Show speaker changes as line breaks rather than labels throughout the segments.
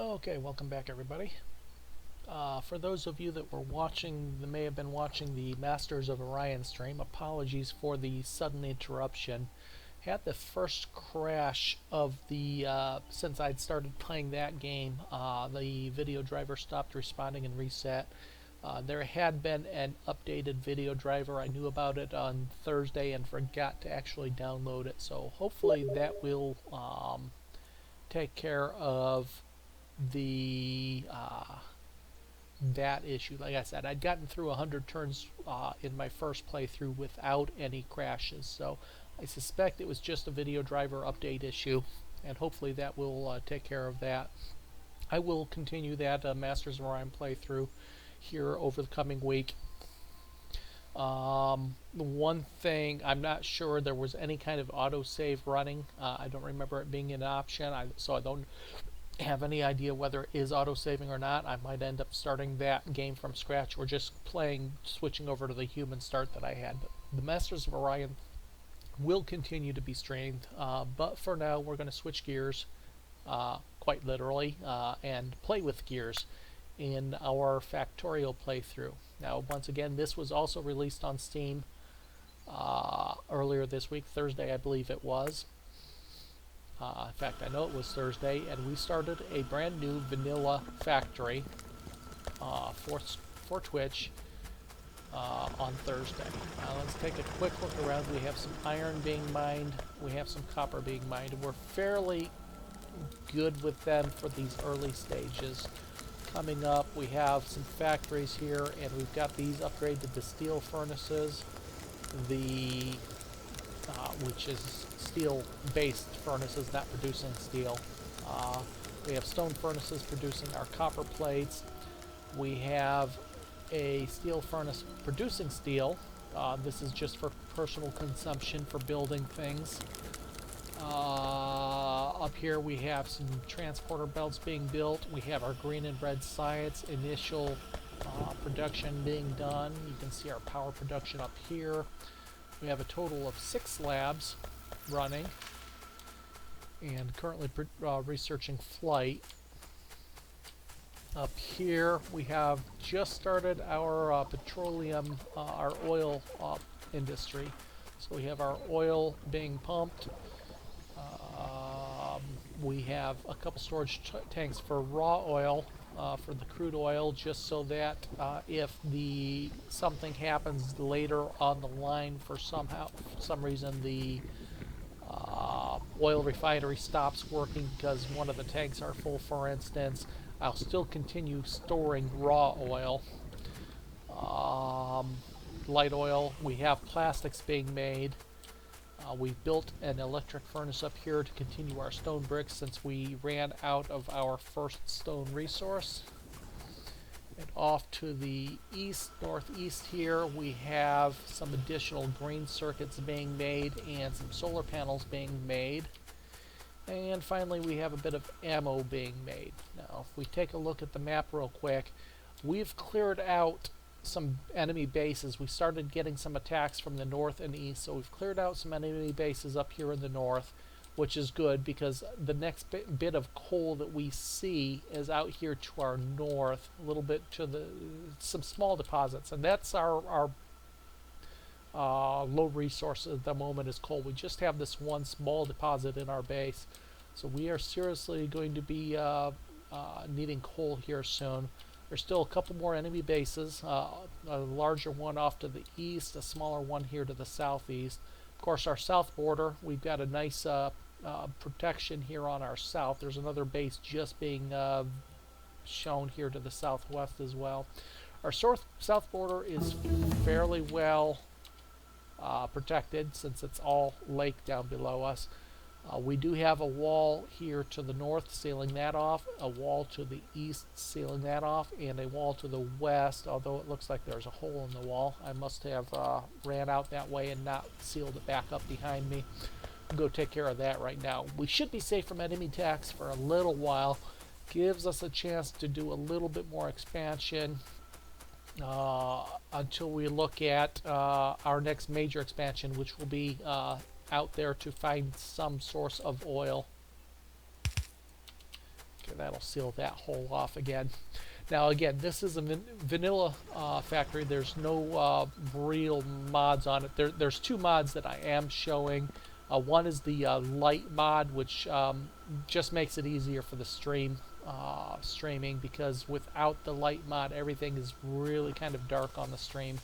Okay, welcome back everybody. For those of you that were watching, that may have been watching the Masters of Orion stream, apologies for the sudden interruption. Had the first crash of the, since I'd started playing that game, the video driver stopped responding and reset. There had been an updated video driver. I knew about it on Thursday and forgot to actually download it, so hopefully that will take care of the that issue. Like I said, I'd gotten through 100 turns in my first playthrough without any crashes, so I suspect it was just a video driver update issue, and hopefully that will take care of that. I will continue that Masters of Orion playthrough here over the coming week. One thing, I'm not sure there was any kind of autosave running. I don't remember it being an option, so I don't have any idea whether it is auto-saving or not. I might end up starting that game from scratch or just switching over to the human start that I had. But the Masters of Orion will continue to be streamed, but for now we're going to switch gears, quite literally, and play with gears in our Factorio playthrough. Now, once again, this was also released on Steam earlier this week, Thursday I believe it was. In fact, I know it was Thursday, and we started a brand new vanilla factory for Twitch on Thursday. Let's take a quick look around. We have some iron being mined, we have some copper being mined, and we're fairly good with them for these early stages. Coming up, we have some factories here, and we've got these upgraded to steel furnaces, which is steel-based furnaces, not producing steel. We have stone furnaces producing our copper plates. We have a steel furnace producing steel. This is just for personal consumption for building things. Up here we have some transporter belts being built. We have our green and red science initial production being done. You can see our power production up here. We have a total of 6 labs running and currently researching flight. Up here we have just started our petroleum, our oil industry. So we have our oil being pumped. We have a couple storage tanks for raw oil, for the crude oil, just so that if something happens later on the line, for some reason the oil refinery stops working because one of the tanks are full, for instance, I'll still continue storing raw oil. Light oil, we have plastics being made. We've built an electric furnace up here to continue our stone bricks since we ran out of our first stone resource. And off to the east, northeast here, we have some additional green circuits being made and some solar panels being made. And finally, we have a bit of ammo being made. Now, if we take a look at the map real quick, we've cleared out some enemy bases. We started getting some attacks from the north and east, so we've cleared out some enemy bases up here in the north, which is good because the next bit of coal that we see is out here to our north, a little bit to some small deposits, and that's our low resource at the moment is coal. We just have this one small deposit in our base, so we are seriously going to be needing coal here soon. There's still a couple more enemy bases, a larger one off to the east, a smaller one here to the southeast. Of course, our south border, we've got a nice protection here on our south. There's another base just being shown here to the southwest as well. Our south border is fairly well protected since it's all lake down below us. We do have a wall here to the north sealing that off, a wall to the east sealing that off, and a wall to the west, although it looks like there's a hole in the wall. I must have ran out that way and not sealed it back up behind me. I'll go take care of that right now. We should be safe from enemy attacks for a little while. Gives us a chance to do a little bit more expansion until we look at our next major expansion, which will be out there to find some source of oil. Okay, that'll seal that hole off again. Now again, this is a vanilla factory. There's no real mods on it. There's two mods that I am showing. One is the light mod, which just makes it easier for the streaming, because without the light mod, everything is really kind of dark on the stream.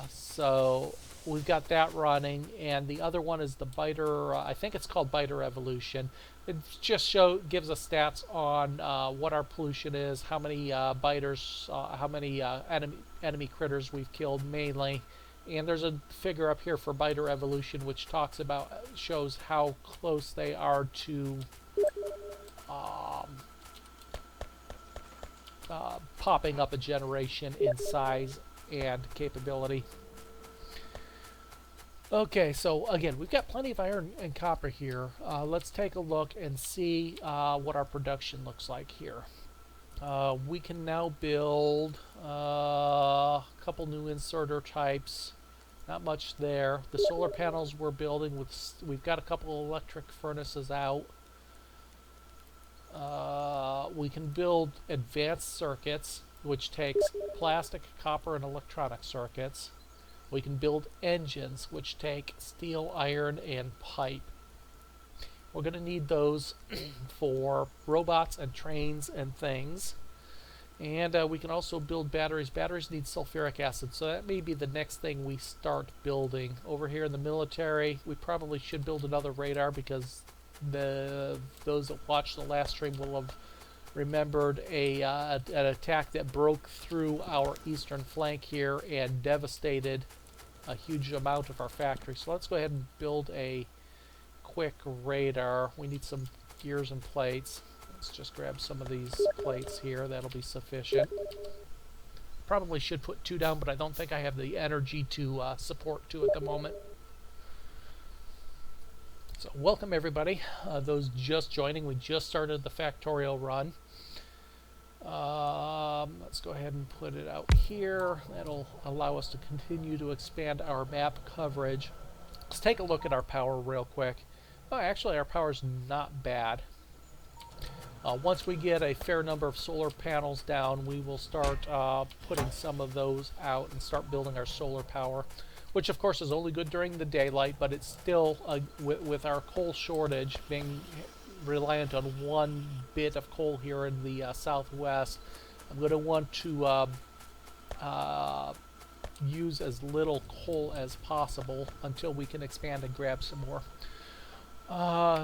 So we've got that running, and the other one is the biter. I think it's called Biter Evolution. It just gives us stats on what our pollution is, how many biters, how many enemy critters we've killed mainly, and there's a figure up here for Biter Evolution which shows how close they are to popping up a generation in size and capability. Okay, so again, we've got plenty of iron and copper here. Let's take a look and see what our production looks like here. We can now build a couple new inserter types. Not much there. The solar panels we're building, we've got a couple of electric furnaces out. We can build advanced circuits, which takes plastic, copper, and electronic circuits. We can build engines, which take steel, iron, and pipe. We're going to need those for robots and trains and things. And we can also build batteries. Batteries need sulfuric acid, so that may be the next thing we start building. Over here in the military, we probably should build another radar, because those that watched the last stream will have remembered an attack that broke through our eastern flank here and devastated a huge amount of our factory. So let's go ahead and build a quick radar. We need some gears and plates. Let's just grab some of these plates here. That'll be sufficient. Probably should put 2 down, but I don't think I have the energy to support 2 at the moment. So welcome everybody, those just joining. We just started the Factorio run. Let's go ahead and put it out here. That'll allow us to continue to expand our map coverage. Let's take a look at our power real quick. Oh, actually our power's not bad. Once we get a fair number of solar panels down, we will start putting some of those out and start building our solar power, which of course is only good during the daylight, but it's still, with our coal shortage, being reliant on one bit of coal here in the southwest, I'm going to want to use as little coal as possible until we can expand and grab some more.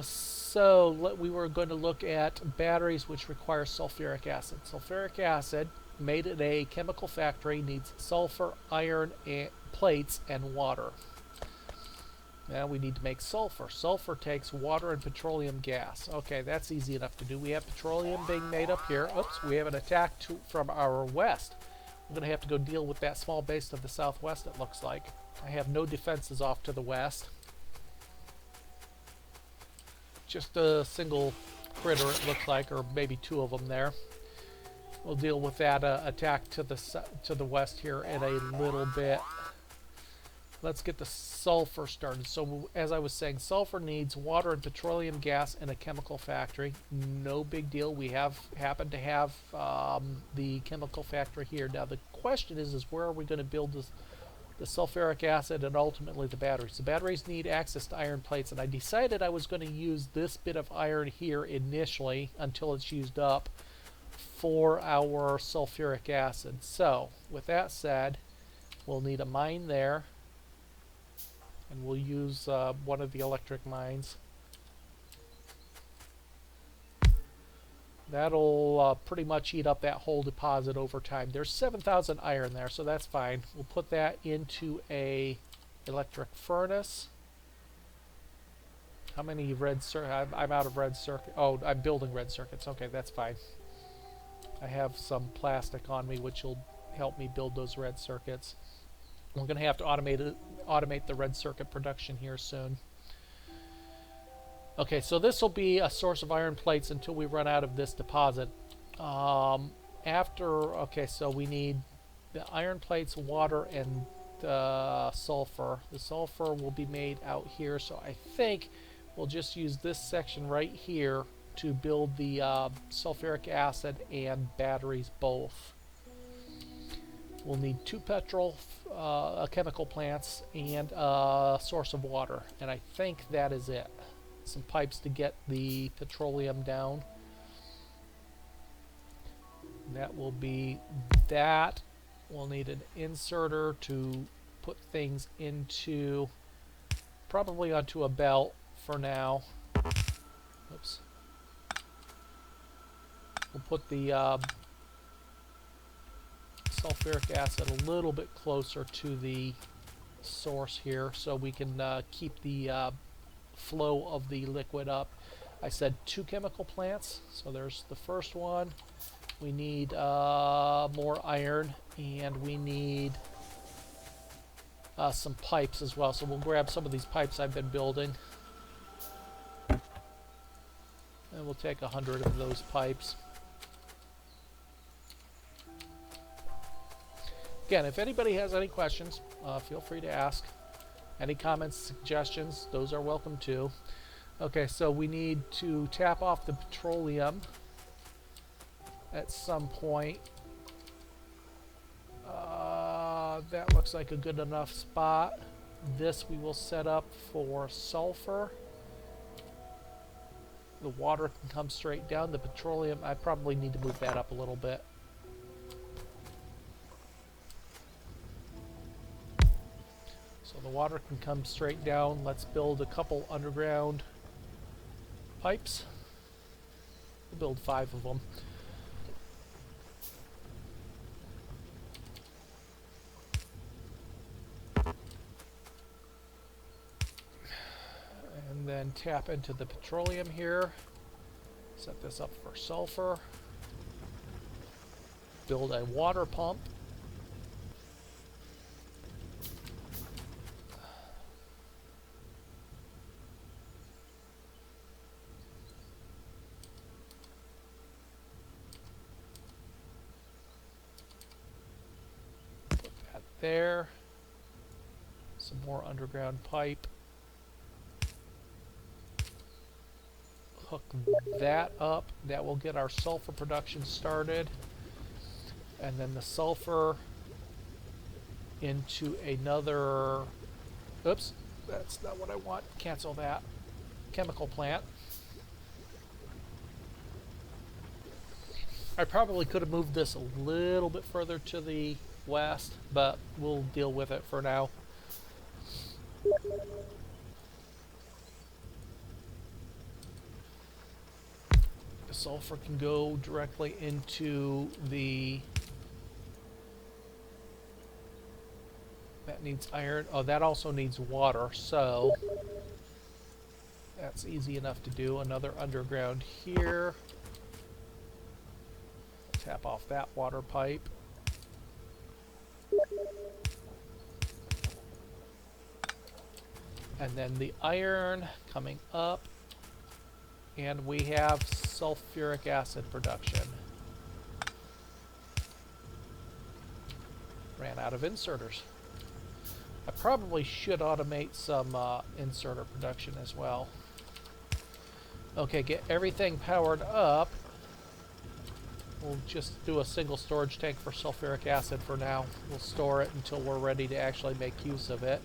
So we were going to look at batteries which require sulfuric acid. Sulfuric acid, made in a chemical factory, needs sulfur, iron, and plates, and water. Now we need to make sulfur. Sulfur takes water and petroleum gas. Okay, that's easy enough to do. We have petroleum being made up here. Oops, we have an attack from our west. We're going to have to go deal with that small base to the southwest, it looks like. I have no defenses off to the west. Just a single critter, it looks like, or maybe 2 of them there. We'll deal with that attack to the west here in a little bit. Let's get the sulfur started. So as I was saying, sulfur needs water and petroleum gas in a chemical factory. No big deal. We happen to have the chemical factory here. Now the question is where are we going to build the sulfuric acid and ultimately the batteries? The batteries need access to iron plates, and I decided I was going to use this bit of iron here initially until it's used up for our sulfuric acid. So with that said, we'll need a mine there, and we'll use one of the electric mines. That'll pretty much eat up that whole deposit over time. There's 7,000 iron there, so that's fine. We'll put that into a electric furnace. How many red circuits? I'm out of red circuit. Oh, I'm building red circuits. Okay, that's fine. I have some plastic on me, which will help me build those red circuits. We're going to have to automate the red circuit production here soon. Okay, so this will be a source of iron plates until we run out of this deposit. Okay, so we need the iron plates, water, and sulfur. The sulfur will be made out here, so I think we'll just use this section right here to build the sulfuric acid and batteries both. We'll need 2 chemical plants and a source of water, and I think that is it. Some pipes to get the petroleum down. That will be that. We'll need an inserter to put things into, probably onto a belt for now. Oops. We'll put the sulfuric acid a little bit closer to the source here so we can keep the flow of the liquid up. I said 2 chemical plants, so there's the first one. We need more iron, and we need some pipes as well, so we'll grab some of these pipes I've been building, and we'll take 100 of those pipes. Again, if anybody has any questions, feel free to ask. Any comments, suggestions, those are welcome too. Okay, so we need to tap off the petroleum at some point. That looks like a good enough spot. This we will set up for sulfur. The water can come straight down. The petroleum, I probably need to move that up a little bit. So the water can come straight down. Let's build a couple underground pipes. We'll build 5 of them. And then tap into the petroleum here. Set this up for sulfur. Build a water pump. Put that there. Some more underground pipe. Hook that up. That will get our sulfur production started. And then the sulfur into another, oops, that's not what I want. Cancel that. Chemical plant. I probably could have moved this a little bit further to the west, but we'll deal with it for now. The sulfur can go directly into the, that needs iron. Oh, that also needs water, so that's easy enough to do. Another underground here. Tap off that water pipe. And then the iron coming up. And we have sulfuric acid production. Ran out of inserters. I probably should automate some inserter production as well. Okay, get everything powered up. We'll just do a single storage tank for sulfuric acid for now. We'll store it until we're ready to actually make use of it.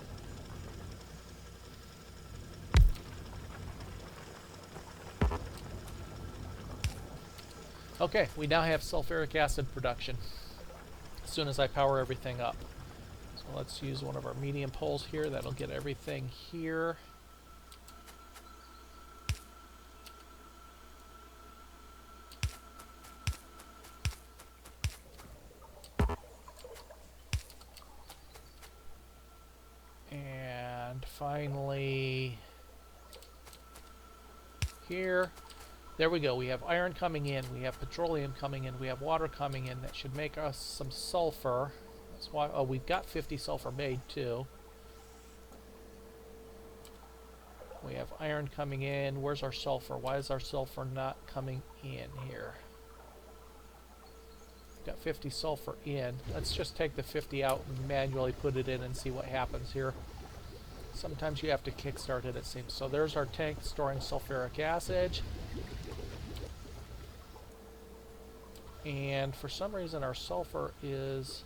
Okay, we now have sulfuric acid production as soon as I power everything up. So let's use one of our medium poles here. That'll get everything here. And finally here. There we go. We have iron coming in, we have petroleum coming in, we have water coming in. That should make us some sulfur. That's why, oh, we've got 50 sulfur made too. We have iron coming in. Where's our sulfur? Why is our sulfur not coming in here? Got 50 sulfur in. Let's just take the 50 out and manually put it in and see what happens here. Sometimes you have to kickstart it, it seems. So there's our tank storing sulfuric acid. And for some reason our sulfur is...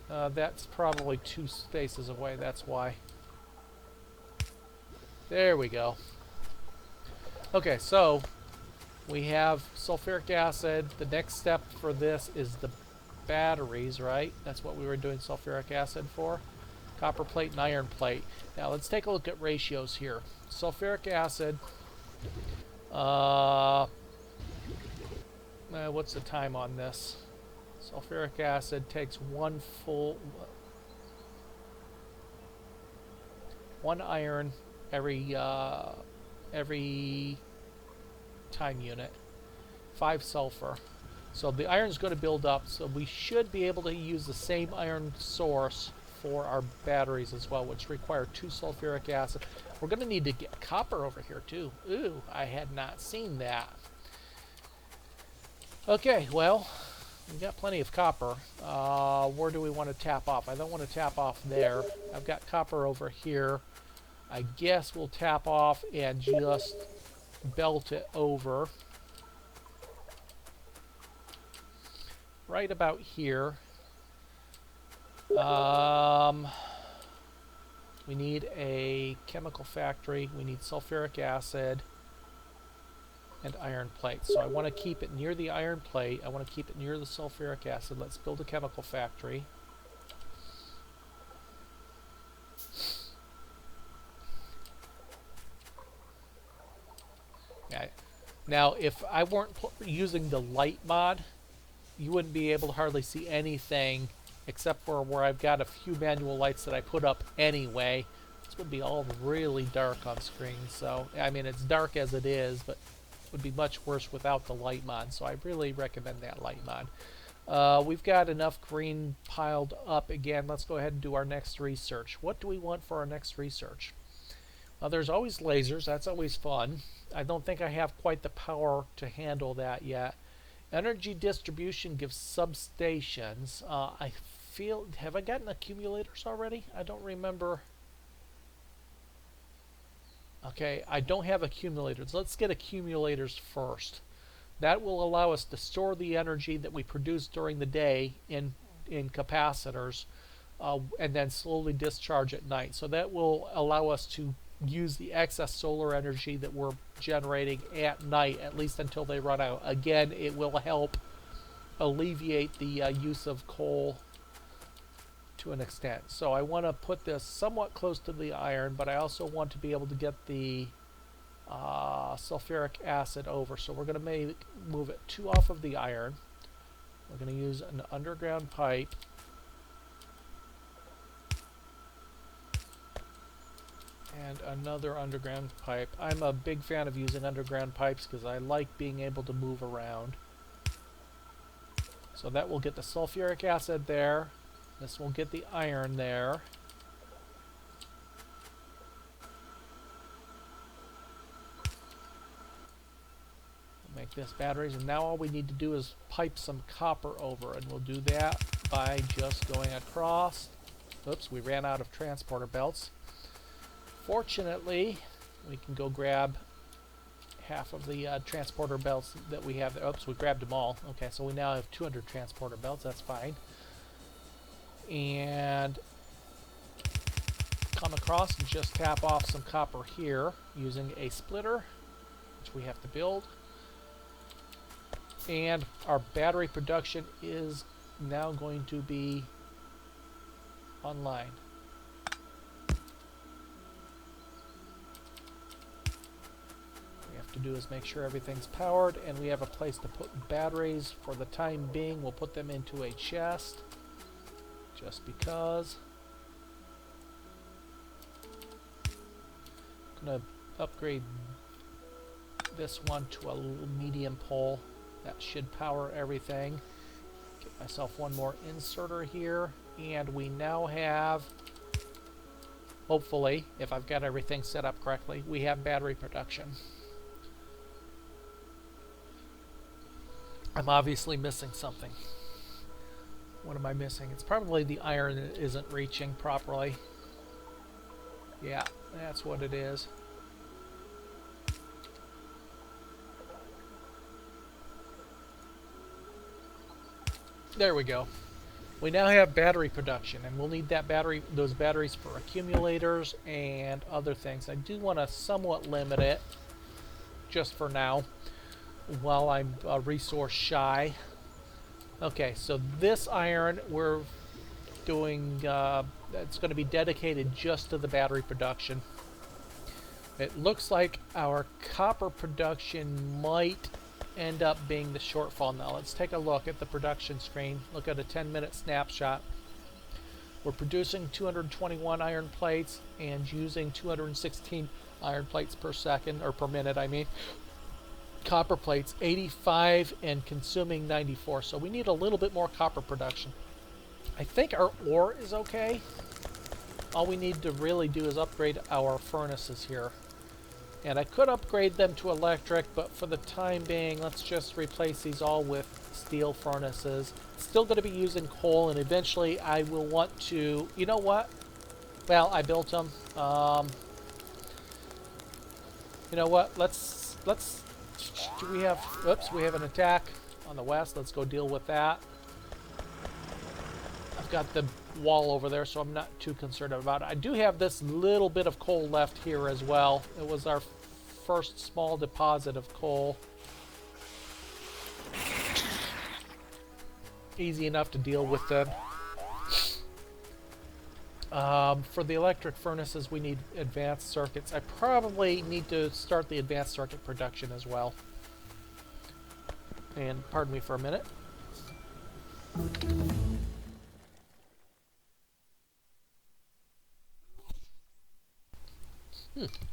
that's probably 2 spaces away, that's why. There we go. Okay, so we have sulfuric acid. The next step for this is the batteries, right? That's what we were doing sulfuric acid for. Copper plate and iron plate. Now let's take a look at ratios here. Sulfuric acid, what's the time on this? Sulfuric acid takes one iron every time unit, 5 sulfur. So the iron's going to build up, so we should be able to use the same iron source for our batteries as well, which require 2 sulfuric acid. We're going to need to get copper over here too. Ooh, I had not seen that. Okay, well, we've got plenty of copper. Where do we want to tap off? I don't want to tap off there. I've got copper over here. I guess we'll tap off and just belt it over. Right about here. We need a chemical factory. We need sulfuric acid and iron plate. So I want to keep it near the iron plate. I want to keep it near the sulfuric acid. Let's build a chemical factory. Okay. Now, if I weren't using the light mod, you wouldn't be able to hardly see anything except for where I've got a few manual lights that I put up anyway. This would be all really dark on screen, so I mean it's dark as it is, but it would be much worse without the light mod, so I really recommend that light mod. We've got enough green piled up again. Let's go ahead and do our next research. What do we want for our next research? Well, there's always lasers. That's always fun. I don't think I have quite the power to handle that yet. Energy distribution gives substations. I feel... Have I gotten accumulators already? I don't remember. Okay, I don't have accumulators. Let's get accumulators first. That will allow us to store the energy that we produce during the day in capacitors and then slowly discharge at night. So that will allow us to use the excess solar energy that we're generating at night, at least until they run out. Again, it will help alleviate the use of coal to an extent. So I want to put this somewhat close to the iron, but I also want to be able to get the sulfuric acid over. So we're going to move it 2 off of the iron. We're going to use an underground pipe. And another underground pipe. I'm a big fan of using underground pipes because I like being able to move around. So that will get the sulfuric acid there. This will get the iron there. Make this batteries, and now all we need to do is pipe some copper over, and we'll do that by just going across. Oops, we ran out of transporter belts. Fortunately, we can go grab half of the transporter belts that we have. Oops, we grabbed them all. Okay, so we now have 200 transporter belts. That's fine. And come across and just tap off some copper here using a splitter, which we have to build. And our battery production is now going to be online. To do is make sure everything's powered, and we have a place to put batteries. For the time being, we'll put them into a chest just because. I'm gonna upgrade this one to a medium pole. That should power everything. Get myself one more inserter here, and we now have, hopefully, if I've got everything set up correctly, we have battery production. I'm obviously missing something. What am I missing? It's probably the iron that isn't reaching properly. Yeah, that's what it is. There we go. We now have battery production, and we'll need those batteries for accumulators and other things. I do want to somewhat limit it, just for now, while I'm resource shy. Okay, so this iron we're doing, it's going to be dedicated just to the battery production. It looks like our copper production might end up being the shortfall. Now let's take a look at the production screen. Look at a 10-minute snapshot. We're producing 221 iron plates and using 216 iron plates per second, or per minute, I mean. Copper plates 85 and consuming 94. So we need a little bit more copper production. I think our ore is okay. All we need to really do is upgrade our furnaces here. And I could upgrade them to electric, but for the time being, let's just replace these all with steel furnaces. Still going to be using coal, and eventually I will want to... You know what? Well, I built them. You know what? Let's... Do we have... Oops, we have an attack on the west. Let's go deal with that. I've got the wall over there, so I'm not too concerned about it. I do have this little bit of coal left here as well. It was our first small deposit of coal. Easy enough to deal with them. For the electric furnaces, we need advanced circuits. I probably need to start the advanced circuit production as well. And pardon me for a minute.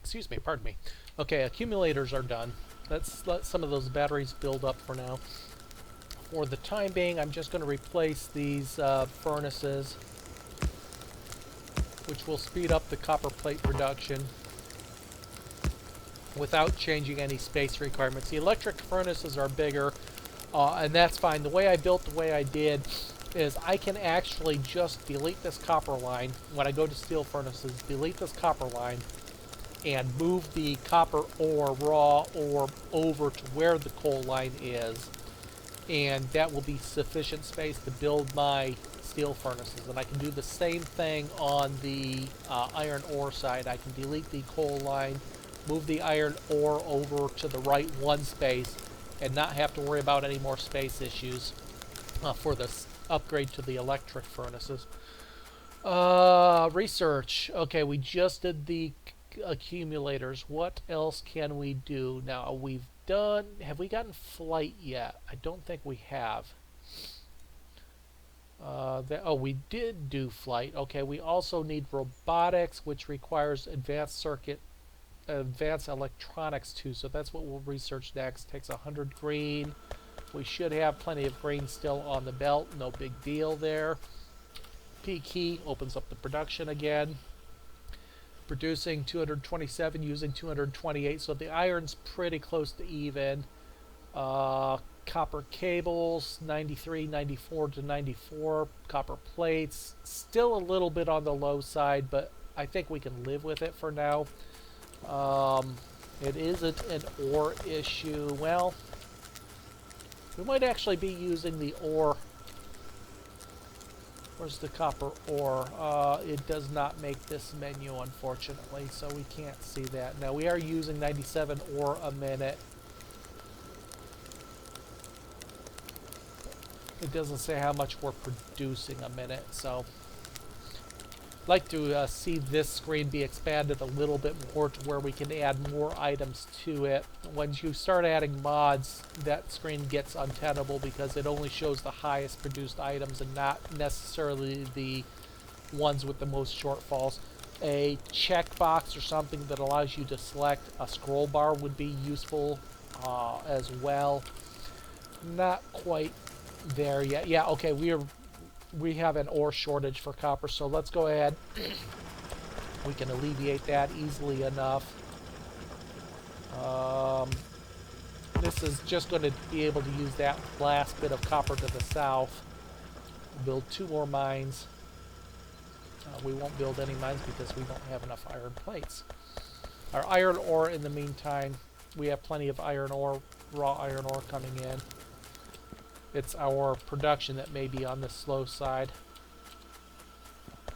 Excuse me, pardon me. Okay, accumulators are done. Let's let some of those batteries build up for now. For the time being, I'm just going to replace these furnaces, which will speed up the copper plate production without changing any space requirements. The electric furnaces are bigger, and that's fine. The way I built the way I did is I can actually just delete this copper line. When I go to steel furnaces, delete this copper line, and move the copper ore, raw ore, over to where the coal line is. And that will be sufficient space to build my steel furnaces. And I can do the same thing on the iron ore side. I can delete the coal line, move the iron ore over to the right one space, and not have to worry about any more space issues for this upgrade to the electric furnaces. Research. Okay, we just did the accumulators. What else can we do? Now, have we gotten flight yet? I don't think we have. Oh, we did do flight. Okay, we also need robotics, which requires advanced electronics too. So that's what we'll research next. Takes 100 green. We should have plenty of green still on the belt. No big deal there. P key opens up the production again. Producing 227 using 228, so the iron's pretty close to even. Copper cables 93, 94 to 94. Copper plates still a little bit on the low side, but I think we can live with it for now. It isn't an ore issue. Well, we might actually be using the ore. Where's the copper ore? It does not make this menu, unfortunately, so we can't see that. Now, we are using 97 ore a minute. It doesn't say how much we're producing a minute, so I'd like to see this screen be expanded a little bit more to where we can add more items to it. Once you start adding mods, that screen gets untenable because it only shows the highest produced items and not necessarily the ones with the most shortfalls. A checkbox or something that allows you to select a scroll bar would be useful as well. Not quite there yet. Yeah, okay, we have an ore shortage for copper, so let's go ahead. We can alleviate that easily enough. This is just going to be able to use that last bit of copper to the south. Build 2 more mines. We won't build any mines because we don't have enough iron plates. Our iron ore, in the meantime, we have plenty of iron ore, raw iron ore coming in. It's our production that may be on the slow side.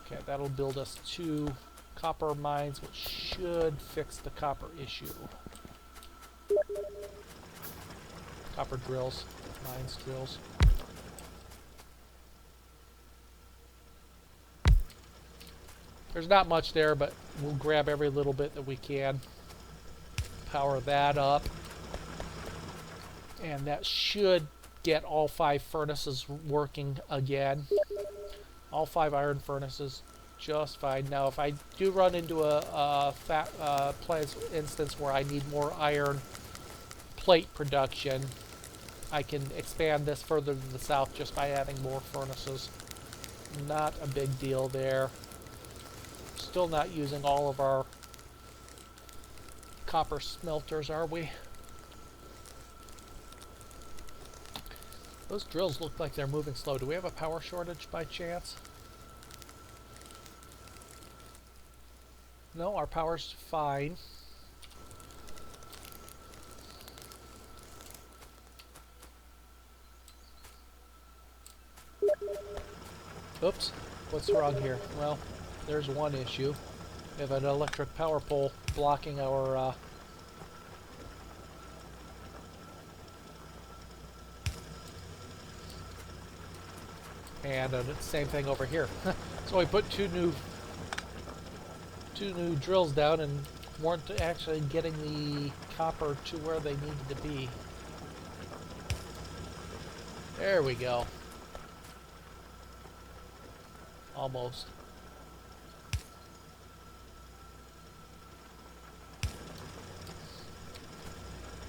Okay, that'll build us 2 copper mines, which should fix the copper issue. Copper drills, mines drills. There's not much there, but we'll grab every little bit that we can. Power that up. And that should get all 5 furnaces working again. All 5 iron furnaces, just fine. Now, if I do run into a plant instance where I need more iron plate production, I can expand this further to the south just by adding more furnaces. Not a big deal there. Still not using all of our copper smelters, are we? Those drills look like they're moving slow. Do we have a power shortage by chance? No, our power's fine. Oops, what's wrong here? Well, there's one issue. We have an electric power pole blocking our and same thing over here. So we put two new drills down and weren't actually getting the copper to where they needed to be. There we go. Almost.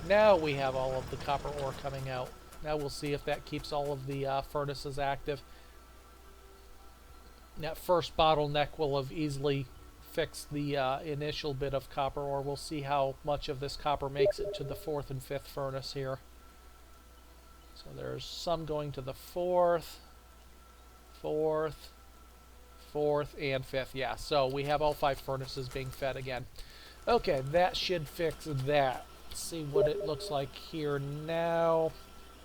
Now we have all of the copper ore coming out. Now we'll see if that keeps all of the furnaces active. That first bottleneck will have easily fixed the initial bit of copper ore. We'll see how much of this copper makes it to the 4th and 5th furnace here. So there's some going to the 4th, 4th, 4th, and 5th. Yeah, so we have all 5 furnaces being fed again. Okay, that should fix that. Let's see what it looks like here now.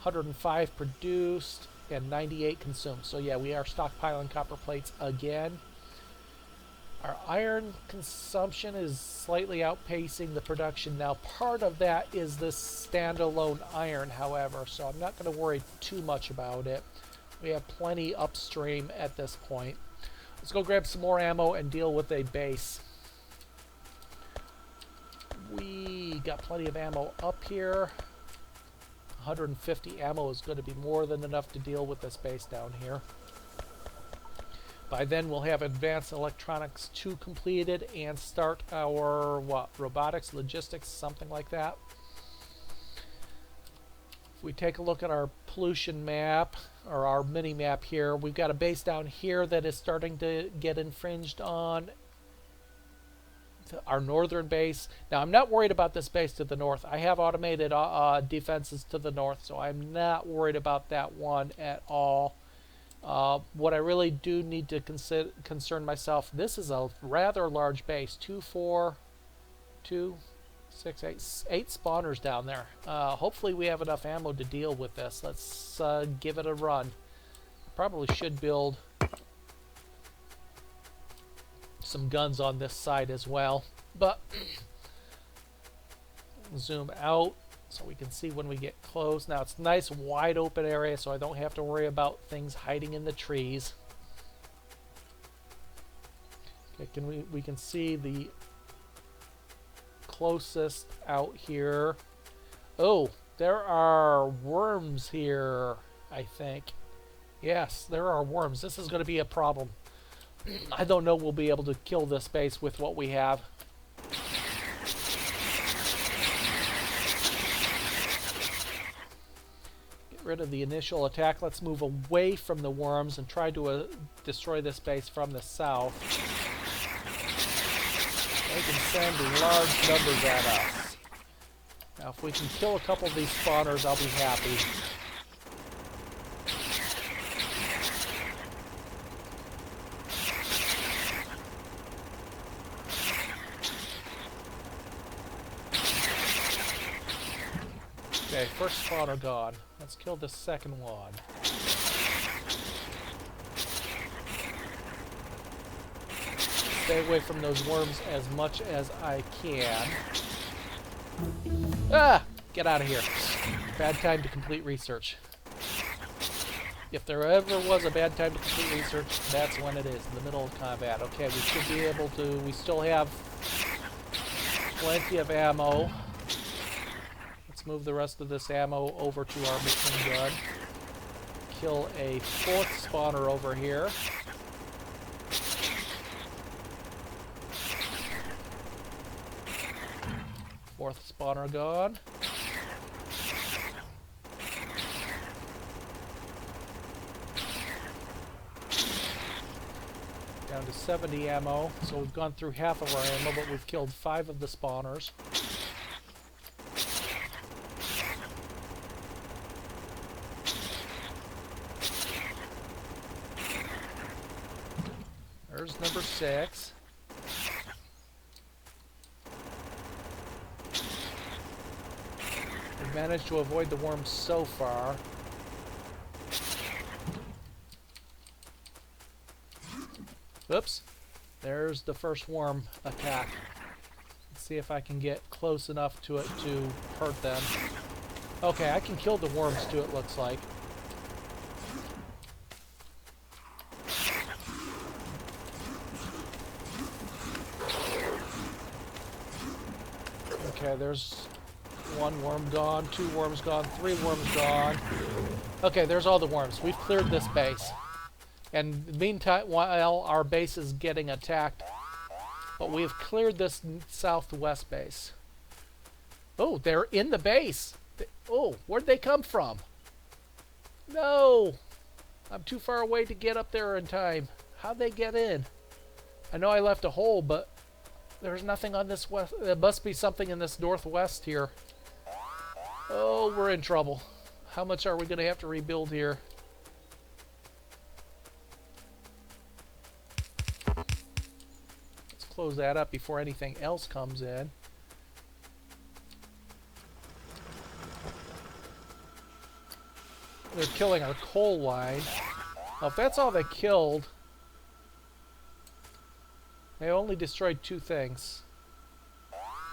105 produced and 98 consumed. So yeah, we are stockpiling copper plates again. Our iron consumption is slightly outpacing the production now. Part of that is this standalone iron, however, so I'm not going to worry too much about it. We have plenty upstream at this point. Let's go grab some more ammo and deal with a base. We got plenty of ammo up here. 150 ammo is going to be more than enough to deal with this base down here. By then we'll have Advanced Electronics 2 completed and start our, what, robotics, logistics, something like that. If we take a look at our pollution map, or our mini map here, we've got a base down here that is starting to get infringed on. Our northern base. Now, I'm not worried about this base to the north. I have automated defenses to the north, so I'm not worried about that one at all. What I really do need to concern myself, this is a rather large base. 2, 4, 2, 6, 8 spawners down there. Hopefully we have enough ammo to deal with this. Let's give it a run. Probably should build some guns on this side as well, but zoom out so we can see when we get close. Now it's nice wide open area, so I don't have to worry about things hiding in the trees. Okay, we can see the closest out here. Oh, there are worms here, I think. Yes, there are worms. This is going to be a problem. I don't know we'll be able to kill this base with what we have. Get rid of the initial attack. Let's move away from the worms and try to destroy this base from the south. They can send large numbers at us. Now if we can kill a couple of these spawners, I'll be happy. Okay, first spawner gone. Let's kill the second one. Stay away from those worms as much as I can. Ah! Get out of here. Bad time to complete research. If there ever was a bad time to complete research, that's when it is, in the middle of combat. Okay, we should be able to... We still have plenty of ammo. Let's move the rest of this ammo over to our machine gun. Kill a fourth spawner over here. Fourth spawner gone. Down to 70 ammo. So we've gone through half of our ammo, but we've killed 5 of the spawners. There's number 6. We've managed to avoid the worms so far. Oops. There's the first worm attack. Let's see if I can get close enough to it to hurt them. Okay, I can kill the worms too, it looks like. Okay, there's 1 worm gone, 2 worms gone, 3 worms gone. Okay, there's all the worms. We've cleared this base. And meantime, while our base is getting attacked, but we've cleared this southwest base. Oh, they're in the base. Oh, where'd they come from? No! I'm too far away to get up there in time. How'd they get in? I know I left a hole, but there's nothing on this west. There must be something in this northwest here. Oh, we're in trouble. How much are we going to have to rebuild here? Let's close that up before anything else comes in. They're killing our coal line. Now, if that's all they killed, they only destroyed 2 things.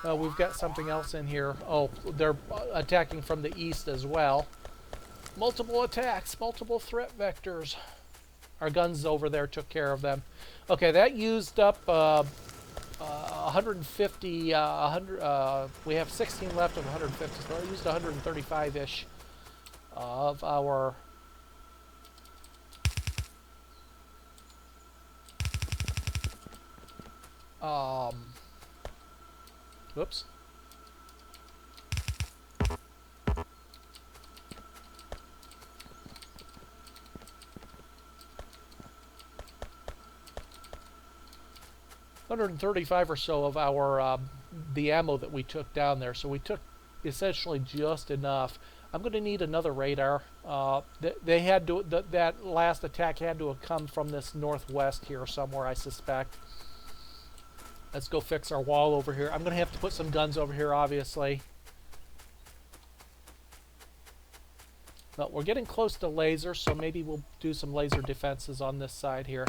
We've got something else in here. Oh, they're attacking from the east as well. Multiple attacks, multiple threat vectors. Our guns over there took care of them. Okay, that used up 150, we have 16 left of 150, so I used 135-ish of our... Whoops. $135 or so of our the ammo that we took down there, so we took essentially just enough. I'm going to need another radar. They had to that last attack had to have come from this northwest here somewhere, I suspect. Let's go fix our wall over here. I'm going to have to put some guns over here, obviously. But we're getting close to laser, so maybe we'll do some laser defenses on this side here.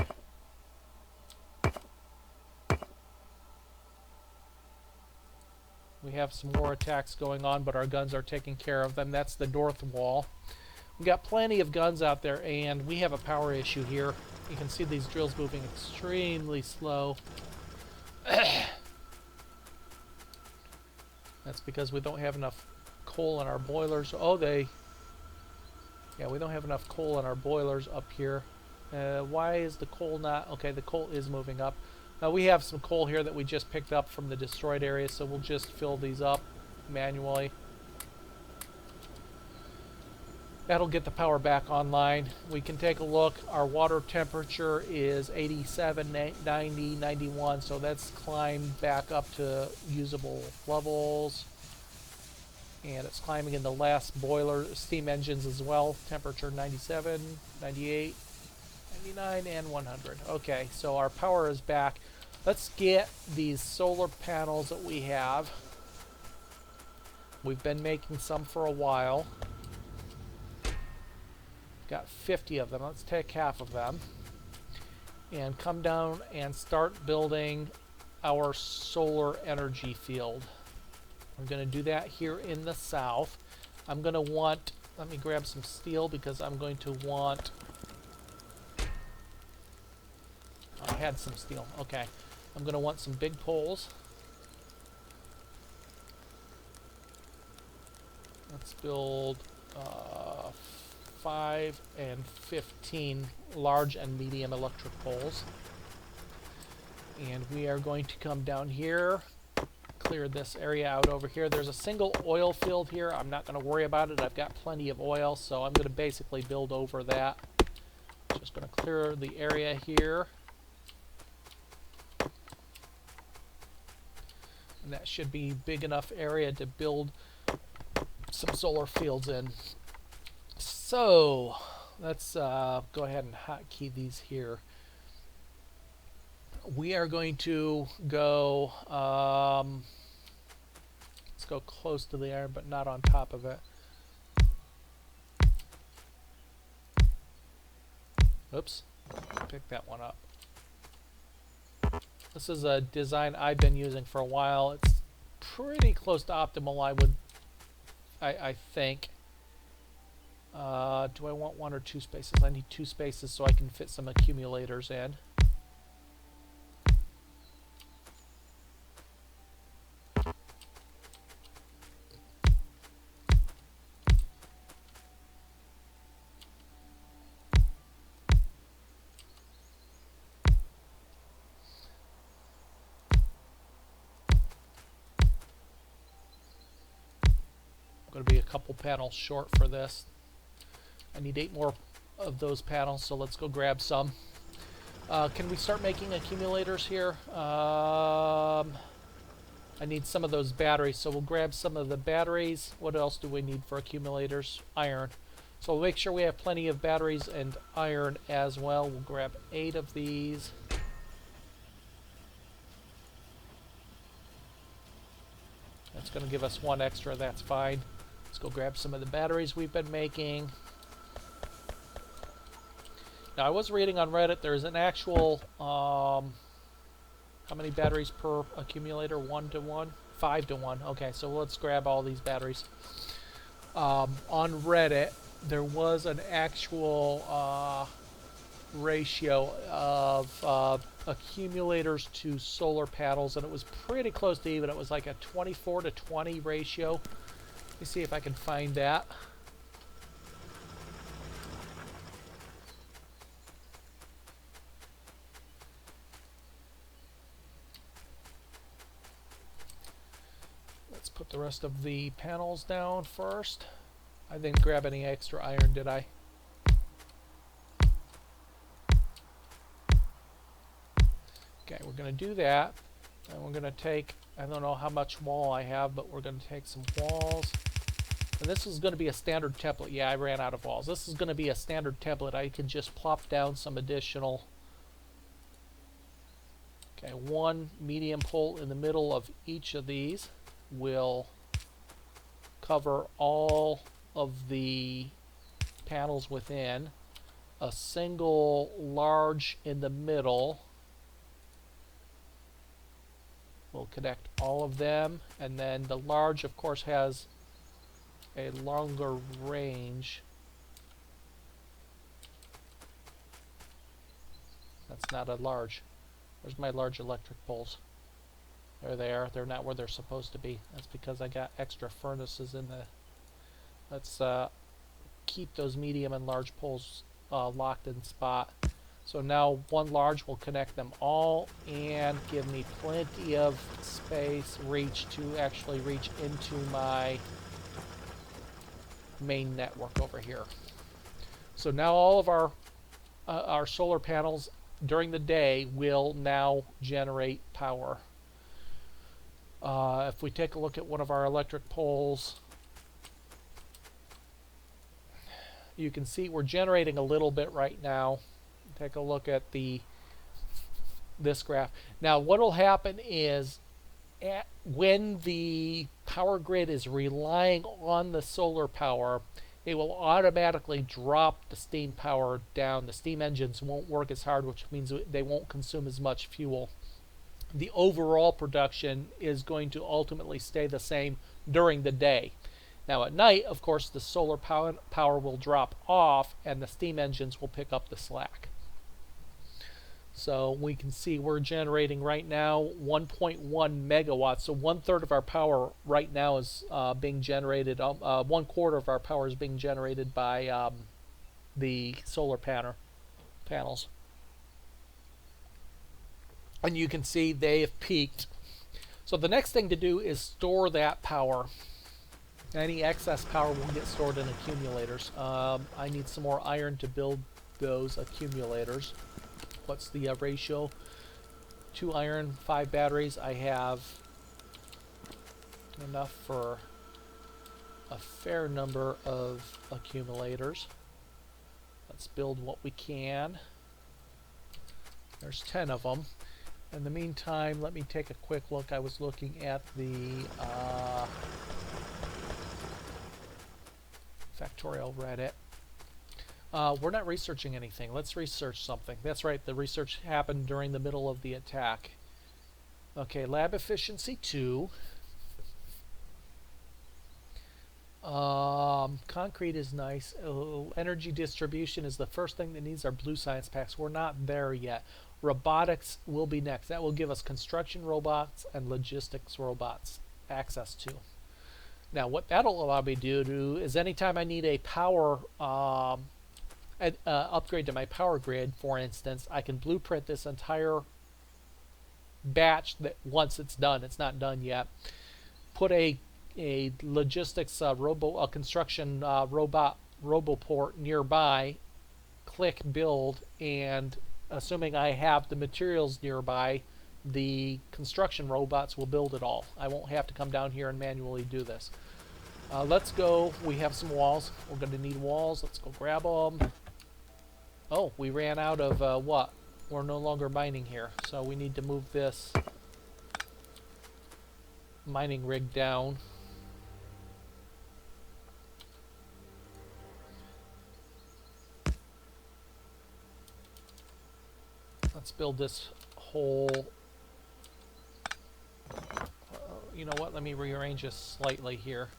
We have some more attacks going on, but our guns are taking care of them. That's the north wall. We got plenty of guns out there, and we have a power issue here. You can see these drills moving extremely slow. That's because we don't have enough coal in our boilers. Oh, yeah, we don't have enough coal in our boilers up here. Why is the coal not... Okay, the coal is moving up. We have some coal here that we just picked up from the destroyed area, so we'll just fill these up manually. That'll get the power back online. We can take a look. Our water temperature is 87, 90, 91, so that's climbed back up to usable levels. And it's climbing in the last boiler, steam engines as well. Temperature 97, 98, 99, and 100. Okay, so our power is back. Let's get these solar panels that we have. We've been making some for a while. Got 50 of them. Let's take half of them and come down and start building our solar energy field. I'm going to do that here in the south. I'm going to want, let me grab some steel because I'm going to want, I had some steel, okay. I'm going to want some big poles. Let's build 5 and 15 large and medium electric poles. And we are going to come down here, clear this area out over here. There's a single oil field here. I'm not going to worry about it. I've got plenty of oil, so I'm going to basically build over that. Just going to clear the area here. And that should be big enough area to build some solar fields in. So let's go ahead and hotkey these here. We are going to go, let's go close to the iron, but not on top of it. Oops, pick that one up. This is a design I've been using for a while. It's pretty close to optimal, I think. Do I want 1 or 2 spaces? I need 2 spaces so I can fit some accumulators in. Going to be a couple panels short for this. I need 8 more of those panels, so let's go grab some. Can we start making accumulators here? I need some of those batteries, so we'll grab some of the batteries. What else do we need for accumulators? Iron. So we'll make sure we have plenty of batteries and iron as well. We'll grab 8 of these. That's going to give us 1 extra, that's fine. Let's go grab some of the batteries we've been making. Now I was reading on Reddit there's an actual, how many batteries per accumulator? 1 to 1? 5 to 1. Okay, so let's grab all these batteries. On Reddit there was an actual ratio of accumulators to solar panels, and it was pretty close to even. It was like a 24 to 20 ratio. Let me see if I can find that. Let's put the rest of the panels down first. I didn't grab any extra iron, did I? Okay, we're going to do that, and we're going to take, I don't know how much wall I have, but we're going to take some walls. And this is going to be a standard template. Yeah, I ran out of walls. This is going to be a standard template. I can just plop down some additional. Okay, 1 medium pole in the middle of each of these will cover all of the panels within. A single large in the middle will connect all of them, and then the large of course has a longer range. That's not a large. Where's my large electric poles? There they are. They're not where they're supposed to be. That's because I got extra furnaces in the... Let's keep those medium and large poles locked in spot. So now 1 large will connect them all and give me plenty of space, reach to actually reach into my main network over here. So now all of our solar panels during the day will now generate power. If we take a look at one of our electric poles, you can see we're generating a little bit right now. Take a look at this graph. Now what will happen is when the power grid is relying on the solar power, it will automatically drop the steam power down. The steam engines won't work as hard, which means they won't consume as much fuel. The overall production is going to ultimately stay the same during the day. Now at night, of course, the solar power will drop off and the steam engines will pick up the slack. So we can see we're generating right now 1.1 megawatts. So 1/3 of our power right now is being generated. 1/4 of our power is being generated by the solar panels. And you can see they have peaked. So the next thing to do is store that power. Any excess power will get stored in accumulators. I need some more iron to build those accumulators. What's the ratio? 2 iron, 5 batteries. I have enough for a fair number of accumulators. Let's build what we can. There's 10 of them. In the meantime, let me take a quick look. I was looking at the Factorio Reddit. We're not researching anything. Let's research something. That's right, the research happened during the middle of the attack. Okay, lab efficiency 2. Concrete is nice. Oh, energy distribution is the first thing that needs our blue science packs. We're not there yet. Robotics will be next. That will give us construction robots and logistics robots access to. Now, what that'll allow me to do is anytime I need a power upgrade to my power grid, for instance, I can blueprint this entire batch that once it's done, it's not done yet, put a logistics construction roboport nearby, click build, and assuming I have the materials nearby, the construction robots will build it all. I won't have to come down here and manually do this. Let's go. We have some walls. We're going to need walls. Let's go grab them. Oh, we ran out of what? We're no longer mining here, so we need to move this mining rig down. Let's build this whole... you know what? Let me rearrange this slightly here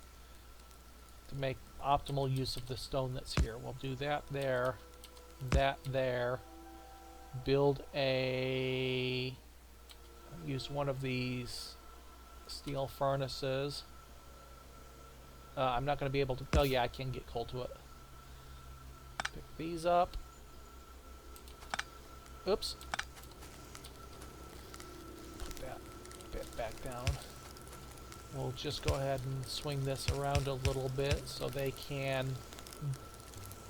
to make optimal use of the stone that's here. We'll do that there, that there. Build a... use one of these steel furnaces. I'm not going to be able to... oh yeah, I can get coal to it. Pick these up. Oops. Put that bit back down. We'll just go ahead and swing this around a little bit so they can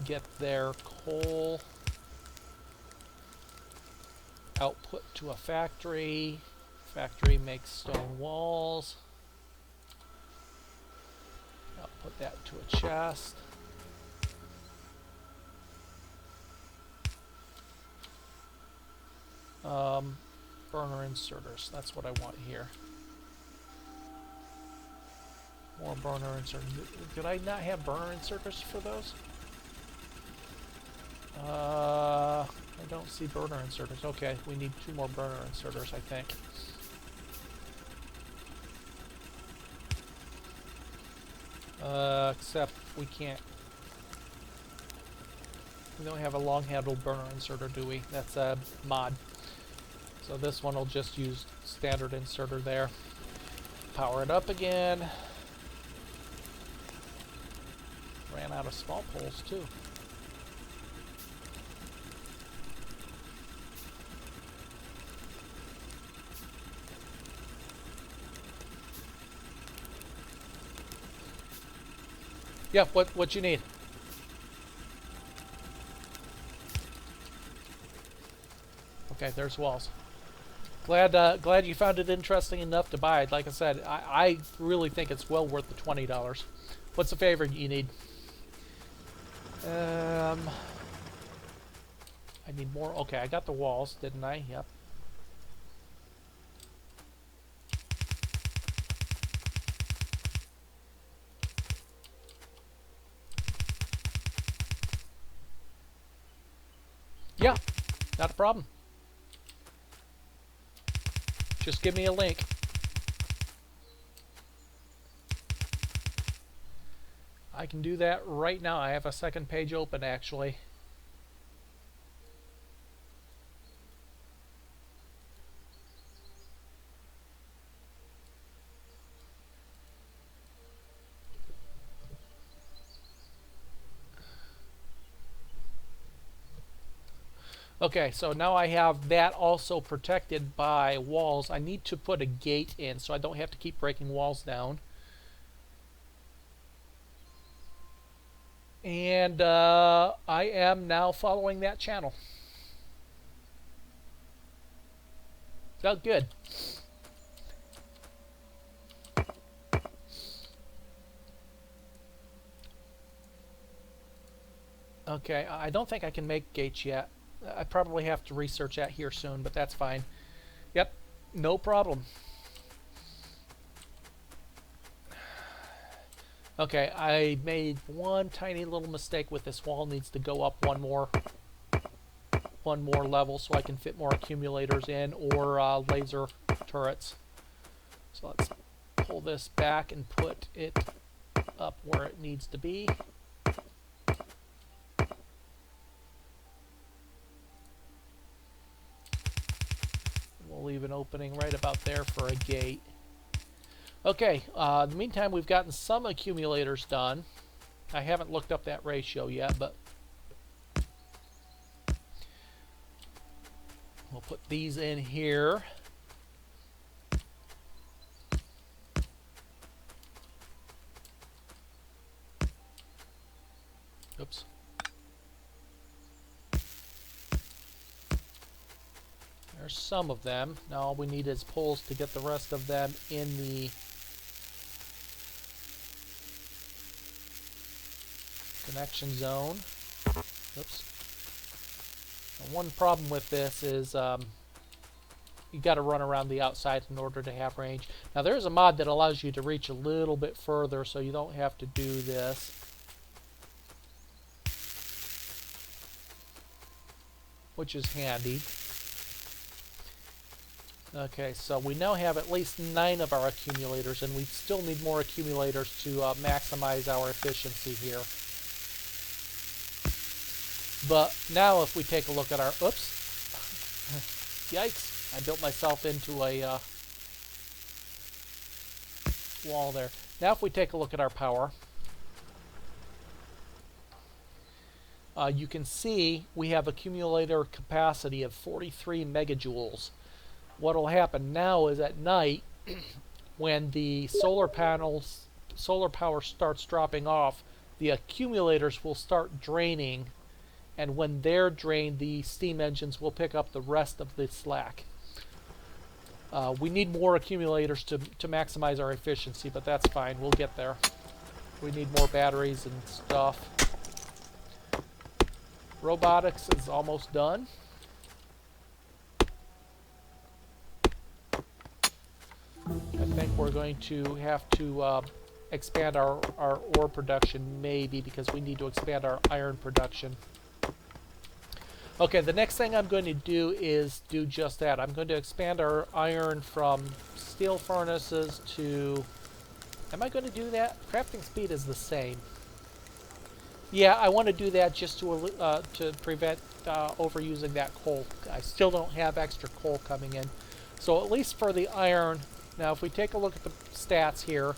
get their coal output to a factory. Factory makes stone walls. I'll put that to a chest. Burner inserters, that's what I want here. More burner inserters. Did I not have burner inserters for those? I don't see burner inserters. Okay, we need 2 more burner inserters, I think. Except we can't. We don't have a long-handled burner inserter, do we? That's a mod. So this one will just use standard inserter there. Power it up again. Ran out of small poles too. Yeah, what you need? Okay, there's walls. Glad you found it interesting enough to buy it. Like I said, I really think it's well worth the $20. What's the favor you need? I need more. Okay, I got the walls, didn't I? Yep. Yeah, not a problem. Just give me a link. I can do that right now. I have a second page open, actually. Okay, so now I have that also protected by walls. I need to put a gate in so I don't have to keep breaking walls down. And I am now following that channel. Felt good. Okay, I don't think I can make gates yet. I probably have to research that here soon, but that's fine. Yep, no problem. Okay, I made one tiny little mistake with this wall. It needs to go up one more level so I can fit more accumulators in or laser turrets. So let's pull this back and put it up where it needs to be. We'll leave an opening right about there for a gate. Okay, in the meantime, we've gotten some accumulators done. I haven't looked up that ratio yet, but we'll put these in here. Oops. There's some of them. Now all we need is poles to get the rest of them in the connection zone. Oops. Now, one problem with this is you got to run around the outside in order to have range. Now there's a mod that allows you to reach a little bit further, so you don't have to do this. Which is handy. Okay, so we now have at least 9 of our accumulators, and we still need more accumulators to maximize our efficiency here. But now if we take a look at our... Oops. Yikes. I built myself into a wall there. Now if we take a look at our power, you can see we have accumulator capacity of 43 megajoules. What will happen now is at night, when the solar power starts dropping off, the accumulators will start draining, and when they're drained, the steam engines will pick up the rest of the slack. We need more accumulators to maximize our efficiency, but that's fine. We'll get there. We need more batteries and stuff. Robotics is almost done. I think we're going to have to expand our ore production, maybe, because we need to expand our iron production. Okay, the next thing I'm going to do is do just that. I'm going to expand our iron from steel furnaces to... Am I going to do that? Crafting speed is the same. Yeah, I want to do that just to prevent overusing that coal. I still don't have extra coal coming in. So at least for the iron... Now, if we take a look at the stats here,